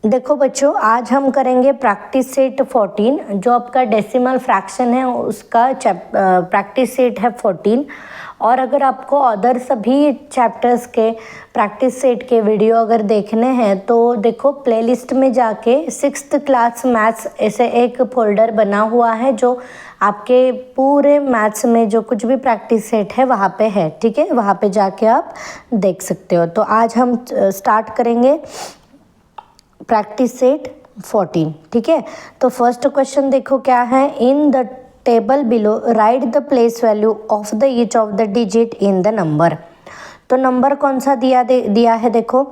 देखो बच्चों, आज हम करेंगे प्रैक्टिस सेट 14। जो आपका डेसिमल फ्रैक्शन है उसका प्रैक्टिस सेट है 14। और अगर आपको अदर सभी चैप्टर्स के प्रैक्टिस सेट के वीडियो अगर देखने हैं तो देखो प्लेलिस्ट में जाके 6th क्लास मैथ्स ऐसे एक फोल्डर बना हुआ है जो आपके पूरे मैथ्स में जो कुछ भी प्रैक्टिस सेट है वहाँ पे है। ठीक है, वहाँ पे जाके आप देख सकते हो। तो आज हम स्टार्ट करेंगे प्रैक्टिस सेट 14। ठीक है, तो फर्स्ट क्वेश्चन देखो क्या है। In the table below right the place value of the each of the digit in the number. तो नंबर कौन सा दिया है देखो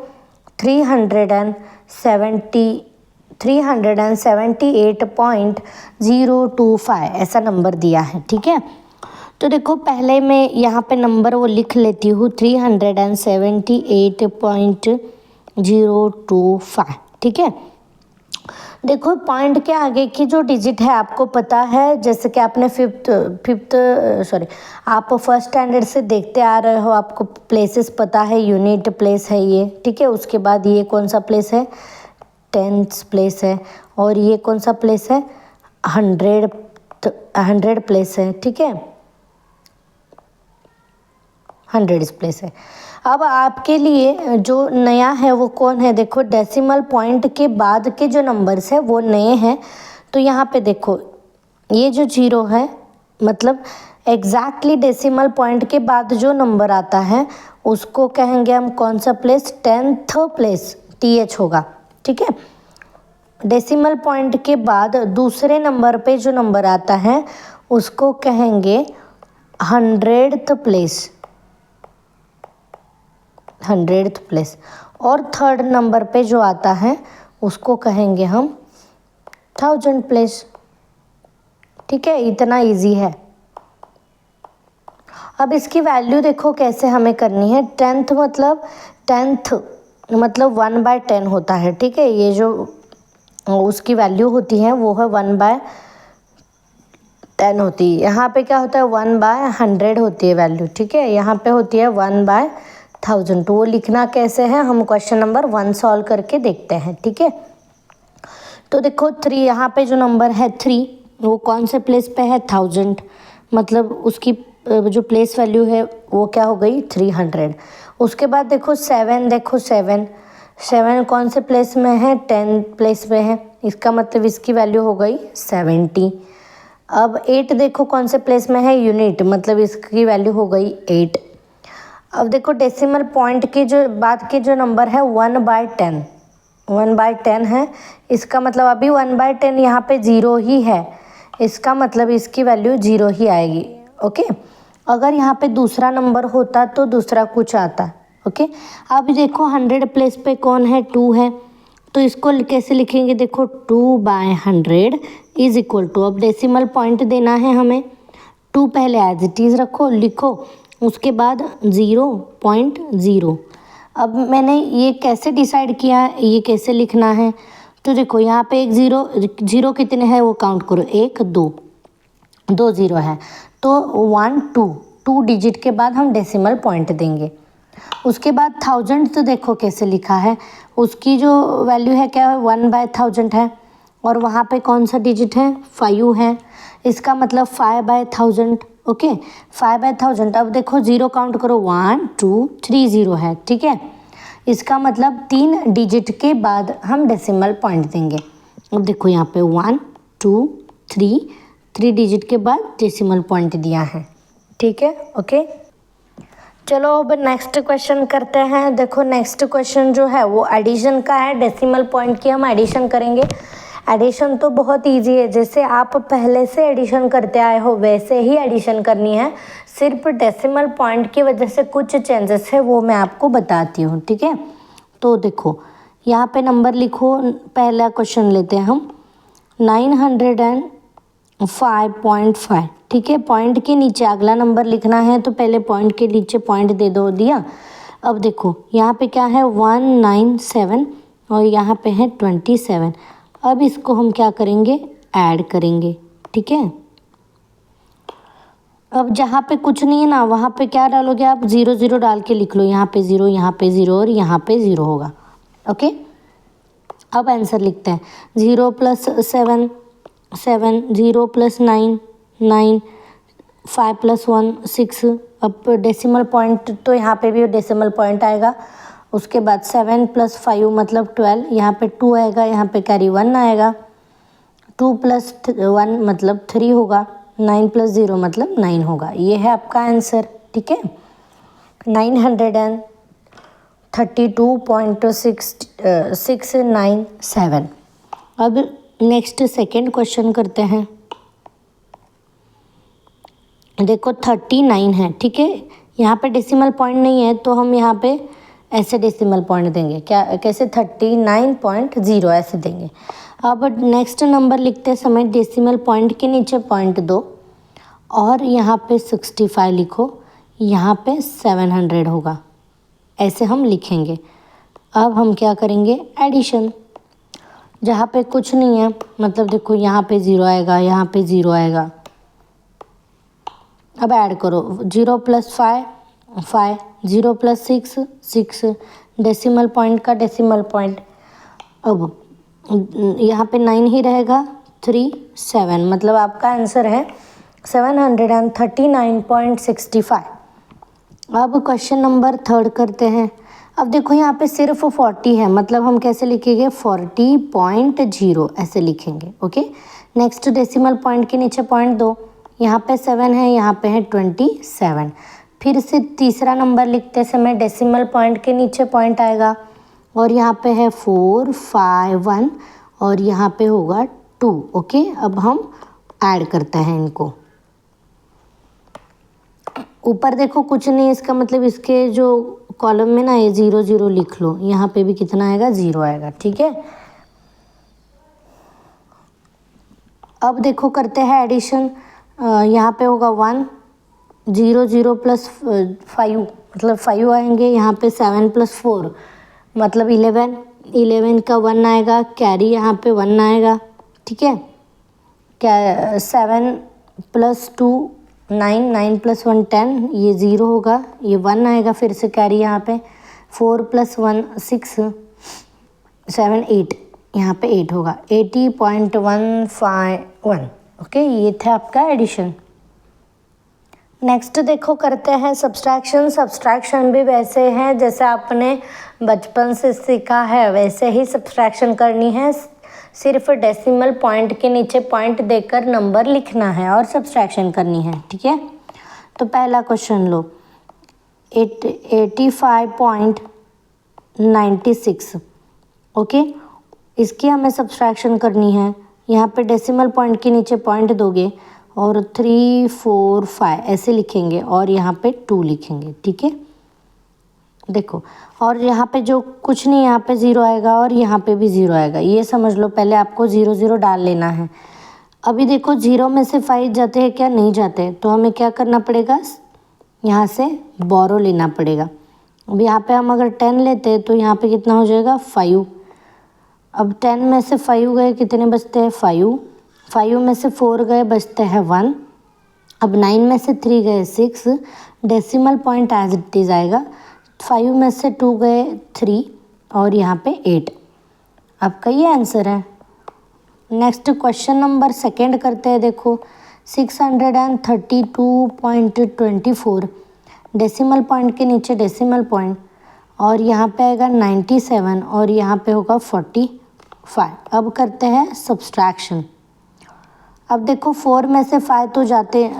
378.025 ऐसा नंबर दिया है। ठीक है, तो देखो पहले मैं यहाँ पे नंबर वो लिख लेती हूँ 378.025। ठीक है, देखो पॉइंट के आगे की जो डिजिट है आपको पता है, जैसे कि आपने आप फर्स्ट स्टैंडर्ड से देखते आ रहे हो, आपको प्लेसेस पता है, यूनिट प्लेस है ये। ठीक है, उसके बाद ये कौन सा प्लेस है, 10th प्लेस है, और ये कौन सा प्लेस है, 100 प्लेस है। ठीक है, 100 प्लेस है। अब आपके लिए जो नया है वो कौन है, देखो डेसिमल पॉइंट के बाद के जो नंबर्स है वो नए हैं। तो यहाँ पे देखो ये जो 0 है मतलब एग्जैक्टली डेसिमल पॉइंट के बाद जो नंबर आता है उसको कहेंगे हम कौन सा प्लेस, 10th प्लेस, TH होगा। ठीक है, डेसिमल पॉइंट के बाद दूसरे नंबर पे जो नंबर आता है उसको कहेंगे 100th प्लेस, 100th प्लेस। और थर्ड नंबर पे जो आता है उसको कहेंगे हम 1000 प्लेस। ठीक है, इतना इजी है। अब इसकी वैल्यू देखो कैसे हमें करनी है। 10th मतलब 1/10 होता है। ठीक है, ये जो उसकी वैल्यू होती है वो है 1/10 होती है। यहाँ पे क्या होता है 1/100 होती है वैल्यू। ठीक है, यहाँ पे होती है 1/1000। तो वो लिखना कैसे है हम क्वेश्चन नंबर 1 सॉल्व करके देखते हैं। ठीक है, तो देखो 3 यहाँ पे जो नंबर है 3 वो कौन से प्लेस पे है, 1000, मतलब उसकी जो प्लेस वैल्यू है वो क्या हो गई 300। उसके बाद देखो 7 कौन से प्लेस में है, 10 प्लेस में है, इसका मतलब इसकी वैल्यू हो गई 70। अब 8 देखो कौन से प्लेस में है, यूनिट, मतलब इसकी वैल्यू हो गई 8। अब देखो डेसिमल पॉइंट के जो बाद के जो नंबर है 1/10 है, इसका मतलब अभी 1/10 यहाँ पे 0 ही है, इसका मतलब इसकी वैल्यू 0 ही आएगी। ओके, अगर यहाँ पे दूसरा नंबर होता तो दूसरा कुछ आता। ओके, अब देखो 100 प्लेस पे कौन है, 2 है, तो इसको कैसे लिखेंगे, देखो 2/100 इज इक्वल टू, अब डेसिमल पॉइंट देना है हमें, 2 पहले एज इट इज़ रखो, लिखो, उसके बाद 0.0। अब मैंने ये कैसे डिसाइड किया ये कैसे लिखना है, तो देखो यहाँ पे एक ज़ीरो कितने हैं वो काउंट करो, 1 2 2 ज़ीरो है, तो 1 2 डिजिट के बाद हम डेसिमल पॉइंट देंगे। उसके बाद 1000 तो देखो कैसे लिखा है, उसकी जो वैल्यू है क्या है 1/1000 है, और वहाँ पे कौन सा डिजिट है 5 है, इसका मतलब 5/1000। ओके, 5/1000। अब देखो 0 काउंट करो, 1 2 3 0 है। ठीक है, इसका मतलब 3 डिजिट के बाद हम डेसिमल पॉइंट देंगे। अब देखो यहाँ पे 1 2 3 डिजिट के बाद डेसिमल पॉइंट दिया है। ठीक है, ओके, चलो अब नेक्स्ट क्वेश्चन करते हैं। देखो नेक्स्ट क्वेश्चन जो है वो एडिशन का है, डेसिमल पॉइंट की हम एडिशन करेंगे। एडिशन तो बहुत इजी है, जैसे आप पहले से एडिशन करते आए हो वैसे ही एडिशन करनी है, सिर्फ डेसिमल पॉइंट की वजह से कुछ चेंजेस है वो मैं आपको बताती हूँ। ठीक है, तो देखो यहाँ पे नंबर लिखो, पहला क्वेश्चन लेते हैं हम 905.5। ठीक है, पॉइंट के नीचे अगला नंबर लिखना है तो पहले पॉइंट के नीचे पॉइंट दे दो, दिया। अब देखो यहाँ पे क्या है 197 और यहाँ पे है 27। अब इसको हम क्या करेंगे, ऐड करेंगे। ठीक है, अब जहाँ पे कुछ नहीं है ना वहाँ पे क्या डालोगे आप, 0 0 डाल के लिख लो, यहाँ पे 0, यहाँ पे 0 और यहाँ पे 0 होगा। ओके, अब आंसर लिखते हैं। 0 प्लस 7 7, 0 प्लस 9 9, 5 प्लस 1 6। अब डेसिमल पॉइंट तो यहाँ पे भी डेसिमल पॉइंट आएगा। उसके बाद 7 प्लस 5 मतलब 12, यहाँ पे 2 आएगा, यहाँ पे कैरी 1 आएगा। 2 प्लस 1 मतलब 3 होगा। 9 प्लस 0 मतलब 9 होगा। ये है आपका आंसर, ठीक है। 932.697। अब नेक्स्ट सेकेंड क्वेश्चन करते हैं। देखो 39 है, ठीक है। यहाँ पे डेसिमल पॉइंट नहीं है तो हम यहाँ पे ऐसे डेसिमल पॉइंट देंगे, क्या कैसे 39.0 ऐसे देंगे। अब नेक्स्ट नंबर लिखते समय डेसिमल पॉइंट के नीचे पॉइंट दो और यहाँ पे 65 लिखो, यहाँ पे 700 होगा, ऐसे हम लिखेंगे। अब हम क्या करेंगे, एडिशन। जहाँ पे कुछ नहीं है मतलब देखो यहाँ पे 0 आएगा, यहाँ पे 0 आएगा। अब ऐड करो, 0 प्लस 5 5, 0 प्लस 6 6, डेसिमल पॉइंट का डेसिमल पॉइंट। अब यहाँ पे 9 ही रहेगा, 3 7 मतलब आपका आंसर है 739.65। अब क्वेश्चन नंबर थर्ड करते हैं। अब देखो यहाँ पे सिर्फ 40 है, मतलब हम कैसे लिखेंगे 40.0 ऐसे लिखेंगे, ओके। नेक्स्ट डेसिमल पॉइंट के नीचे पॉइंट दो, यहाँ पे 7 है, यहाँ पे है 27। फिर से तीसरा नंबर लिखते समय डेसिमल पॉइंट के नीचे पॉइंट आएगा और यहाँ पे है 4 5 1 और यहाँ पे होगा 2, ओके। अब हम ऐड करते हैं इनको। ऊपर देखो कुछ नहीं, इसका मतलब इसके जो कॉलम में ना ये 0 0 लिख लो, यहाँ पे भी कितना आएगा 0 आएगा, ठीक है। अब देखो करते हैं एडिशन। यहाँ पे होगा 1, 0 0 प्लस 5 मतलब 5 आएंगे, यहाँ पे 7 प्लस 4 मतलब 11, 11 का 1 आएगा, कैरी यहाँ पे 1 आएगा, ठीक है। क्या 7 प्लस 2 9, 9 प्लस 1 10, ये 0 होगा, ये 1 आएगा, फिर से कैरी यहाँ पे 4 प्लस 1 6 7 8, यहाँ पे 8 होगा, 80.151, ओके। ये था आपका एडिशन। नेक्स्ट देखो करते हैं सब्सट्रैक्शन। सब्सट्रैक्शन भी वैसे हैं जैसे आपने बचपन से सीखा है, वैसे ही सब्सट्रैक्शन करनी है। सिर्फ डेसिमल पॉइंट के नीचे पॉइंट देकर नंबर लिखना है और सब्सट्रैक्शन करनी है, ठीक है। तो पहला क्वेश्चन लो, 85.96, ओके। इसकी हमें सब्सट्रैक्शन करनी है। यहाँ पे डेसिमल पॉइंट के नीचे पॉइंट दोगे और 3 4 5 ऐसे लिखेंगे और यहाँ पे 2 लिखेंगे, ठीक है। देखो और यहाँ पे जो कुछ नहीं, यहाँ पे 0 आएगा और यहाँ पे भी 0 आएगा, ये समझ लो। पहले आपको 0 0 डाल लेना है। अभी देखो 0 में से 5 जाते हैं क्या, नहीं जाते, तो हमें क्या करना पड़ेगा, यहाँ से बोरो लेना पड़ेगा। अब यहाँ पे हम अगर 10 लेते हैं तो यहाँ पे कितना हो जाएगा 5। अब 10 में से 5 गए, कितने बचते हैं 5, 5 में से 4 गए, बचते हैं 1। अब 9 में से 3 गए 6, decimal point as it is आएगा। 5 में से 2 गए 3 और यहाँ पे 8। आपका ये आंसर है। नेक्स्ट क्वेश्चन नंबर सेकेंड करते हैं। देखो 632.24, डेसिमल पॉइंट के नीचे डेसिमल पॉइंट और यहाँ पे आएगा 97 और यहाँ पे होगा 45। अब करते हैं सब्सट्रैक्शन। अब देखो 4 में से 5 तो जाते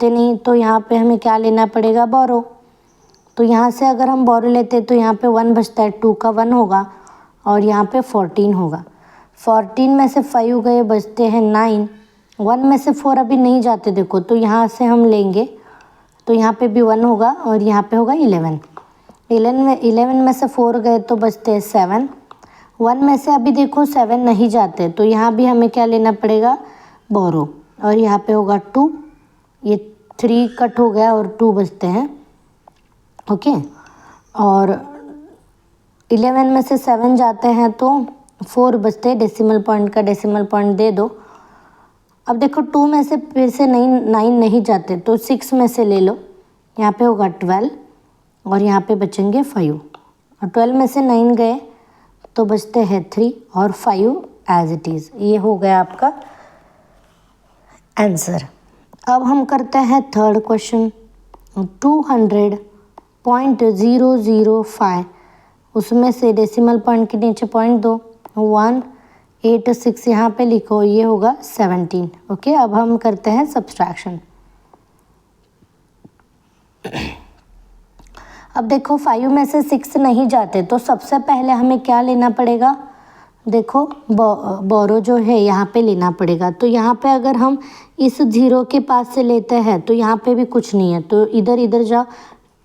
नहीं, तो यहाँ पे हमें क्या लेना पड़ेगा, बोरो। तो यहाँ से अगर हम बोरो लेते तो यहाँ पे 1 बचता है, 2 का 1 होगा और यहाँ पे 14 होगा। 14 में से 5 गए, बचते हैं 9। 1 में से 4 अभी नहीं जाते देखो, तो यहाँ से हम लेंगे तो यहाँ पे भी 1 होगा और यहाँ पे होगा 11। 11 में से 4 गए तो बचते हैं 7। 1 में से अभी देखो 7 नहीं जाते, तो यहाँ भी हमें क्या लेना पड़ेगा, बोरो, और यहाँ पे होगा 2। ये 3 कट हो गया और 2 बचते हैं, ओके। और 11 में से 7 जाते हैं तो 4 बचते हैं, डेसिमल पॉइंट का डेसिमल पॉइंट दे दो। अब देखो 2 में से फिर से 9 नहीं जाते, तो 6 में से ले लो, यहाँ पे होगा 12 और यहाँ पे बचेंगे 5। और 12 में से 9 गए तो बचते हैं 3 और 5 एज इट इज़। ये हो गया आपका आंसर। अब हम करते हैं थर्ड क्वेश्चन। 200.005 उसमें से डेसिमल पॉइंट के नीचे पॉइंट दो, 186 यहाँ पे लिखो, ये होगा 17। ओके, अब हम करते हैं सब्सट्रैक्शन। अब देखो 5 में से 6 नहीं जाते तो सबसे पहले हमें क्या लेना पड़ेगा, देखो बोरो जो है यहाँ पे लेना पड़ेगा। तो यहाँ पे अगर हम इस 0 के पास से लेते हैं तो यहाँ पे भी कुछ नहीं है, तो इधर इधर जाओ,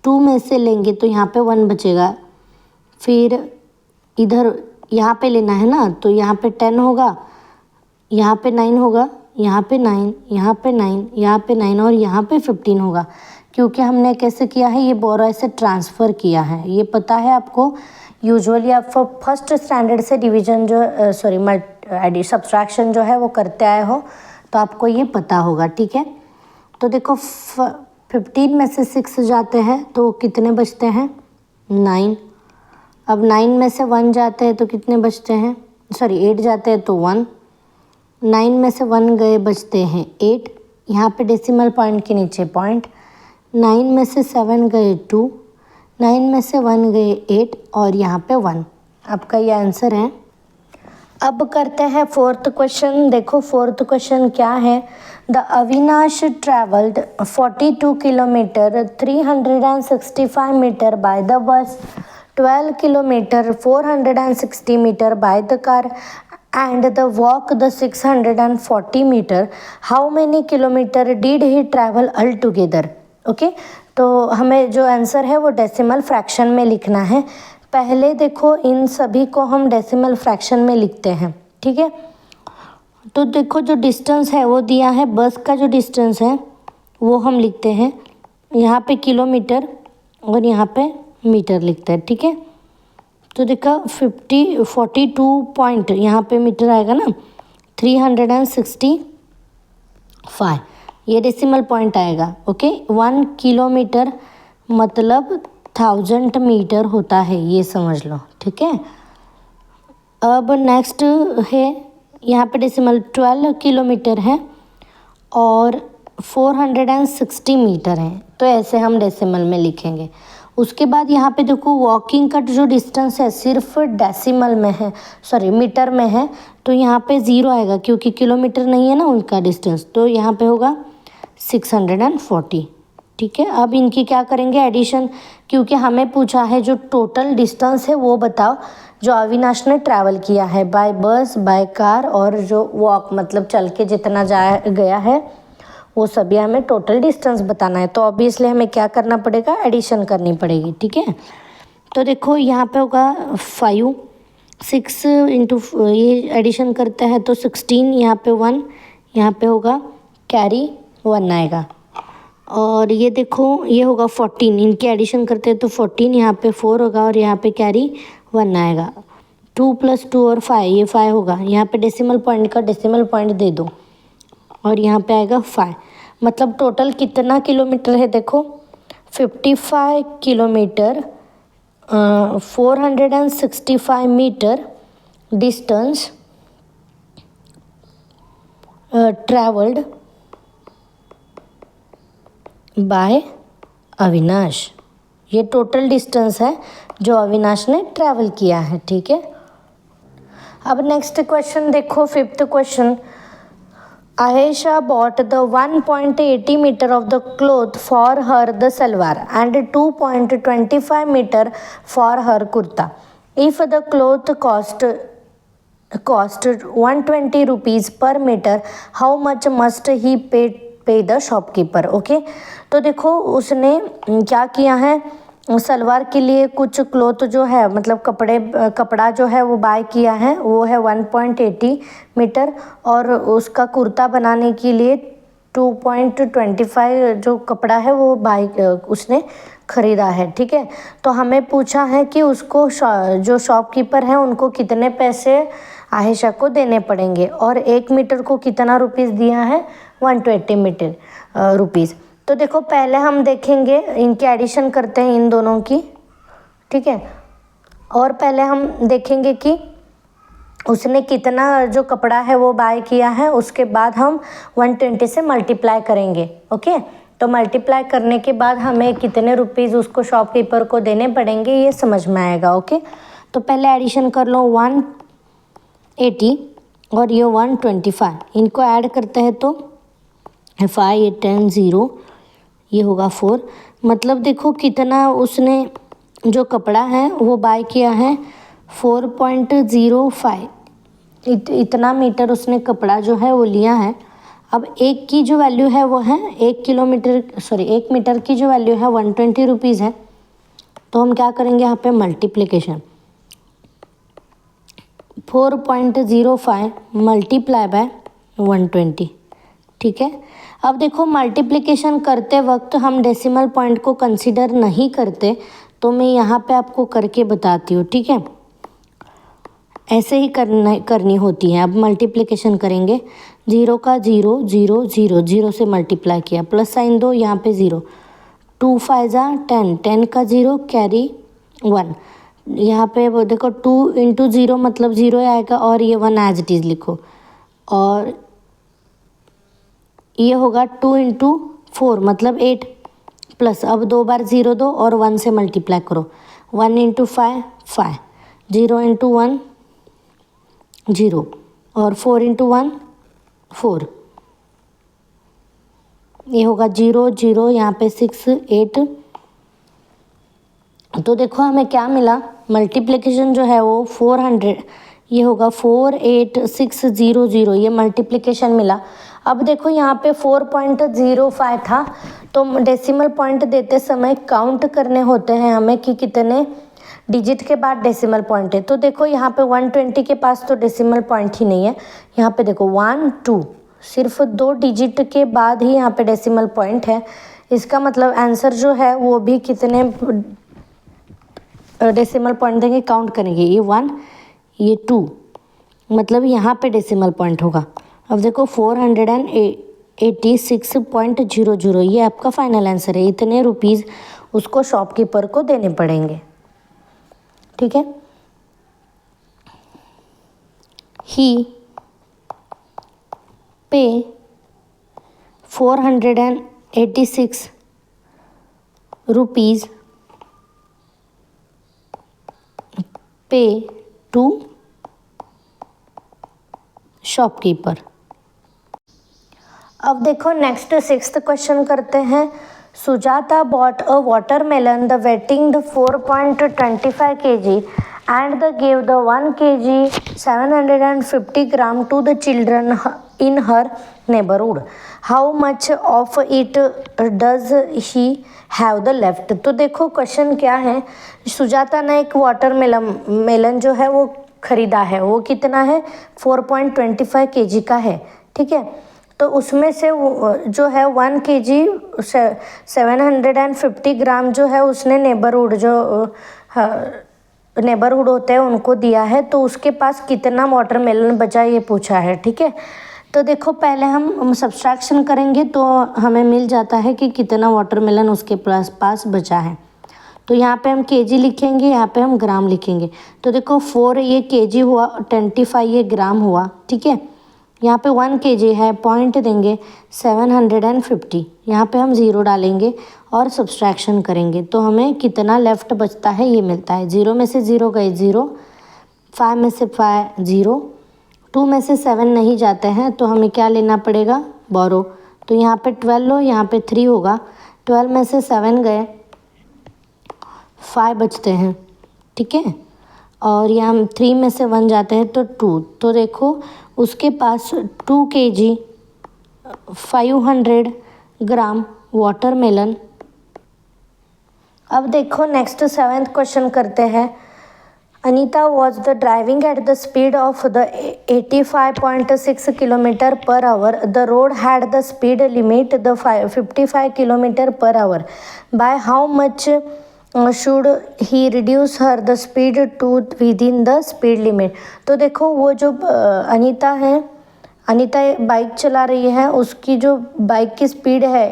2 में से लेंगे तो यहाँ पे 1 बचेगा। फिर इधर यहाँ पे लेना है ना, तो यहाँ पे 10 होगा, यहाँ पे 9 होगा, यहाँ पे 9, यहाँ पे 9, यहाँ पे 9 और यहाँ पे 15 होगा। क्योंकि हमने कैसे किया है, ये बोरो ऐसे ट्रांसफ़र किया है, ये पता है आपको। यूजुअली आप फर्स्ट स्टैंडर्ड से डिवीजन जो सब्सट्रैक्शन जो है वो करते आए हो, तो आपको ये पता होगा, ठीक है। तो देखो 15 में से 6 जाते हैं तो कितने बचते हैं, 9। अब 9 में से 1 जाते हैं तो कितने बचते हैं, 8 जाते हैं तो 1। 9 में से 1 गए बचते हैं 8, यहाँ पे डेसिमल पॉइंट के नीचे पॉइंट। 9 में से 7 गए 2, 9 में से 1 गए 8 और यहाँ पे 1। आपका ये आंसर है। अब करते हैं फोर्थ क्वेश्चन। देखो फोर्थ क्वेश्चन क्या है, the Avinash travelled 42 kilometre 365 metre by the bus, 12 kilometre 460 metre by the car and the walk the 640 meter. How many kilometer did he travel altogether? Okay, तो हमें जो आंसर है वो डेसिमल फ्रैक्शन में लिखना है। पहले देखो इन सभी को हम डेसिमल फ्रैक्शन में लिखते हैं, ठीक है। तो देखो जो डिस्टेंस है वो दिया है, बस का जो डिस्टेंस है वो हम लिखते हैं, यहाँ पे किलोमीटर और यहाँ पे मीटर लिखते हैं, ठीक है। तो देखो 42 पॉइंट यहाँ पे मीटर आएगा ना, 365 ये डेसिमल पॉइंट आएगा। ओके, 1 किलोमीटर मतलब 1000 मीटर होता है, ये समझ लो, ठीक है। अब नेक्स्ट है यहाँ पे डेसिमल 12 किलोमीटर है और 460 मीटर है, तो ऐसे हम डेसिमल में लिखेंगे। उसके बाद यहाँ पे देखो वॉकिंग का जो डिस्टेंस है सिर्फ डेसिमल में है, मीटर में है, तो यहाँ पे 0 आएगा क्योंकि किलोमीटर नहीं है ना उनका डिस्टेंस, तो यहाँ पे होगा 640, ठीक है। अब इनकी क्या करेंगे, एडिशन, क्योंकि हमें पूछा है जो टोटल डिस्टेंस है वो बताओ जो अविनाश ने ट्रैवल किया है, बाय बस, बाय कार और जो वॉक मतलब चल के जितना गया है वो सभी हमें टोटल डिस्टेंस बताना है। तो ऑब्वियसली हमें क्या करना पड़ेगा, एडिशन करनी पड़ेगी, ठीक है। तो देखो यहाँ पे होगा 5, 6 इंटू ये एडिशन करते हैं तो 16, यहाँ पे 1, यहाँ पे होगा कैरी 1 आएगा। और ये देखो ये होगा 14, इनके एडिशन करते हैं तो 14, यहाँ पे 4 होगा और यहाँ पे कैरी 1 आएगा। 2 + 2 और 5, ये 5 होगा, यहाँ पे डेसिमल पॉइंट का डेसिमल पॉइंट दे दो और यहाँ पे आएगा 5। मतलब टोटल कितना किलोमीटर है, देखो 55 kilometre 465 metre distance travelled by Avinash. ये टोटल डिस्टेंस है जो अविनाश ने ट्रैवल किया है, ठीक है। अब नेक्स्ट क्वेश्चन देखो, fifth question, Ayesha bought the 1.80 meter of the cloth for her the salwar and 2.25 meter for her kurta. If the cloth cost 120 rupees per meter, how much must he pay the shopkeeper? Okay, तो देखो उसने क्या किया है, सलवार के लिए कुछ cloth जो है मतलब कपड़ा जो है वो बाय किया है, वो है 1.80 मीटर और उसका कुर्ता बनाने के लिए 2.25 जो कपड़ा है वो उसने ख़रीदा है, ठीक है। तो हमें पूछा है कि उसको जो शॉपकीपर हैं उनको कितने पैसे आयशा को देने पड़ेंगे और 1 मीटर को कितना रुपीस दिया है, 120 मीटर रुपीज़। तो देखो पहले हम देखेंगे, इनके एडिशन करते हैं इन दोनों की, ठीक है। और पहले हम देखेंगे कि उसने कितना जो कपड़ा है वो बाय किया है, उसके बाद हम 120 से मल्टीप्लाई करेंगे। ओके, तो मल्टीप्लाई करने के बाद हमें कितने रुपीज़ उसको शॉपकीपर को देने पड़ेंगे ये समझ में आएगा। ओके, तो पहले एडिशन कर लो 180 और ये 125, इनको ऐड करते हैं तो 5 8 10 0, ये होगा 4। मतलब देखो कितना उसने जो कपड़ा है वो बाय किया है 4.05, इतना मीटर उसने कपड़ा जो है वो लिया है। अब एक की जो वैल्यू है वो है 1 मीटर की जो वैल्यू है 120 रुपीज़ है। तो हम क्या करेंगे यहाँ पे मल्टीप्लिकेशन 4.05 मल्टीप्लाई बाय 120। ठीक है, अब देखो मल्टीप्लिकेशन करते वक्त हम डेसिमल पॉइंट को कंसीडर नहीं करते, तो मैं यहाँ पे आपको करके बताती हूँ। ठीक है, ऐसे ही करनी होती है। अब मल्टीप्लिकेशन करेंगे, 0 का 0 0 0 0 से मल्टीप्लाई किया, प्लस साइन दो, यहाँ पे 0, 2 5 जा 10, 10 का 0 कैरी 1, यहाँ पे वो देखो 2 इंटू 0 मतलब 0 आएगा, और ये 1 एज इट इज़ लिखो, और ये होगा 2 इंटू 4 मतलब 8, प्लस अब 2 बार 0 दो और 1 से मल्टीप्लाई करो, 1 इंटू 5 5, 0 इंटू 1 0, और 4 इंटू 1 4, ये होगा 0 0, यहाँ पे 6 8। तो देखो हमें क्या मिला, मल्टीप्लिकेशन जो है वो 400, ये होगा 48600, ये मल्टीप्लिकेशन मिला। अब देखो यहाँ पे 4.05 था, तो डेसिमल पॉइंट देते समय काउंट करने होते हैं हमें कि कितने डिजिट के बाद डेसिमल पॉइंट है। तो देखो यहाँ पे 120 के पास तो डेसिमल पॉइंट ही नहीं है। यहाँ पे देखो 1 2, सिर्फ 2 डिजिट के बाद ही यहाँ पे डेसिमल पॉइंट है। इसका मतलब आंसर जो है वो भी कितने डेसिमल पॉइंट देंगे, काउंट करेंगे, ये 1 ये 2, मतलब यहाँ पे डेसिमल पॉइंट होगा। अब देखो 486.00, ये आपका फाइनल आंसर है। इतने रुपीज़ उसको शॉपकीपर को देने पड़ेंगे। ठीक है, ही पे 486 रुपीज़ पे टू शॉपकीपर। अब देखो नेक्स्ट 6th क्वेश्चन करते हैं। Sujata bought a watermelon the waiting the 4.25 kg and the gave the 1 kg 750 gram to the children in her neighborhood. How much of it does he have the left? तो देखो question क्या है, सुजाता ने एक watermelon जो है वो खरीदा है, वो कितना है 4.25 kg का है। ठीक है, तो उसमें से जो है 1 kg 750 ग्राम जो है उसने नेबरहुड होते हैं उनको दिया है। तो उसके पास कितना वाटरमेलन बचा ये पूछा है। ठीक है, तो देखो पहले हम सब्सट्रैक्शन करेंगे तो हमें मिल जाता है कि कितना वाटरमेलन उसके पास बचा है। तो यहाँ पे हम केजी लिखेंगे, यहाँ पे हम ग्राम लिखेंगे। तो देखो 4 ये केजी हुआ, 25 ये ग्राम हुआ। ठीक है, यहाँ पे 1 kg है, पॉइंट देंगे 750, यहाँ पे हम 0 डालेंगे और सब्सट्रैक्शन करेंगे तो हमें कितना लेफ़्ट बचता है ये मिलता है। 0 में से 0 गए 0, 5 में से 5 0, 2 में से 7 नहीं जाते हैं तो हमें क्या लेना पड़ेगा, बोरो। तो यहाँ पे 12 लो, यहाँ पे 3 होगा, 12 में से 7 गए, 5 बचते हैं। ठीक है, और यहाँ 3 में से 1 जाते हैं तो 2। तो देखो उसके पास 2 kg 500 ग्राम वाटरमेलन। अब देखो नेक्स्ट 7th क्वेश्चन करते हैं। Anita was the driving at the speed of the 85.6 kilometre per hour. The road had the speed limit the 55 kilometre per hour. By how much should he reduce her the speed to within the speed limit. तो देखो वो जो अनीता है, Anita bike चला रही है, उसकी जो बाइक की स्पीड है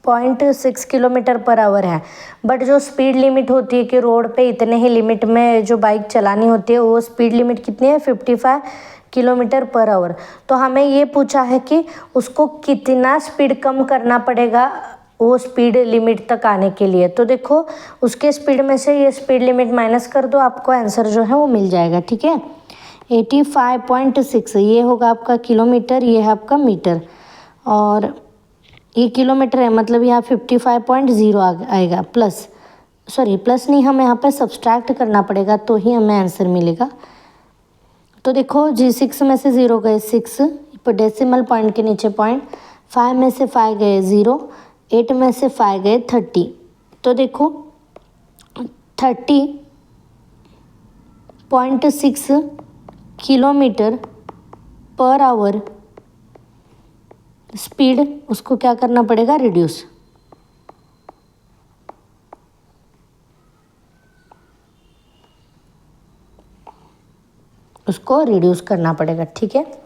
0.6 किलोमीटर पर आवर है, बट जो स्पीड लिमिट होती है कि रोड पे इतने ही लिमिट में जो बाइक चलानी होती है, वो स्पीड लिमिट कितनी है 55 किलोमीटर पर आवर। तो हमें ये पूछा है कि उसको कितना स्पीड कम करना पड़ेगा वो स्पीड लिमिट तक आने के लिए। तो देखो उसके स्पीड में से ये स्पीड लिमिट माइनस कर दो, आपको आंसर जो है वो मिल जाएगा। ठीक है, 85.6 ये होगा आपका किलोमीटर, ये है आपका मीटर, और ये किलोमीटर है मतलब यहाँ 55.0 आएगा प्लस, सॉरी प्लस नहीं, हमें यहाँ पे सब्सट्रैक्ट करना पड़ेगा तो ही हमें आंसर मिलेगा। तो देखो जी 6 में से 0 गए 6, पर डेसिमल पॉइंट के नीचे पॉइंट, 5 में से 5 गए 0, 8 में से 5 गए 30। तो देखो 30.6 किलोमीटर पर आवर स्पीड, उसको क्या करना पड़ेगा, रिड्यूस। उसको रिड्यूस करना पड़ेगा। ठीक है।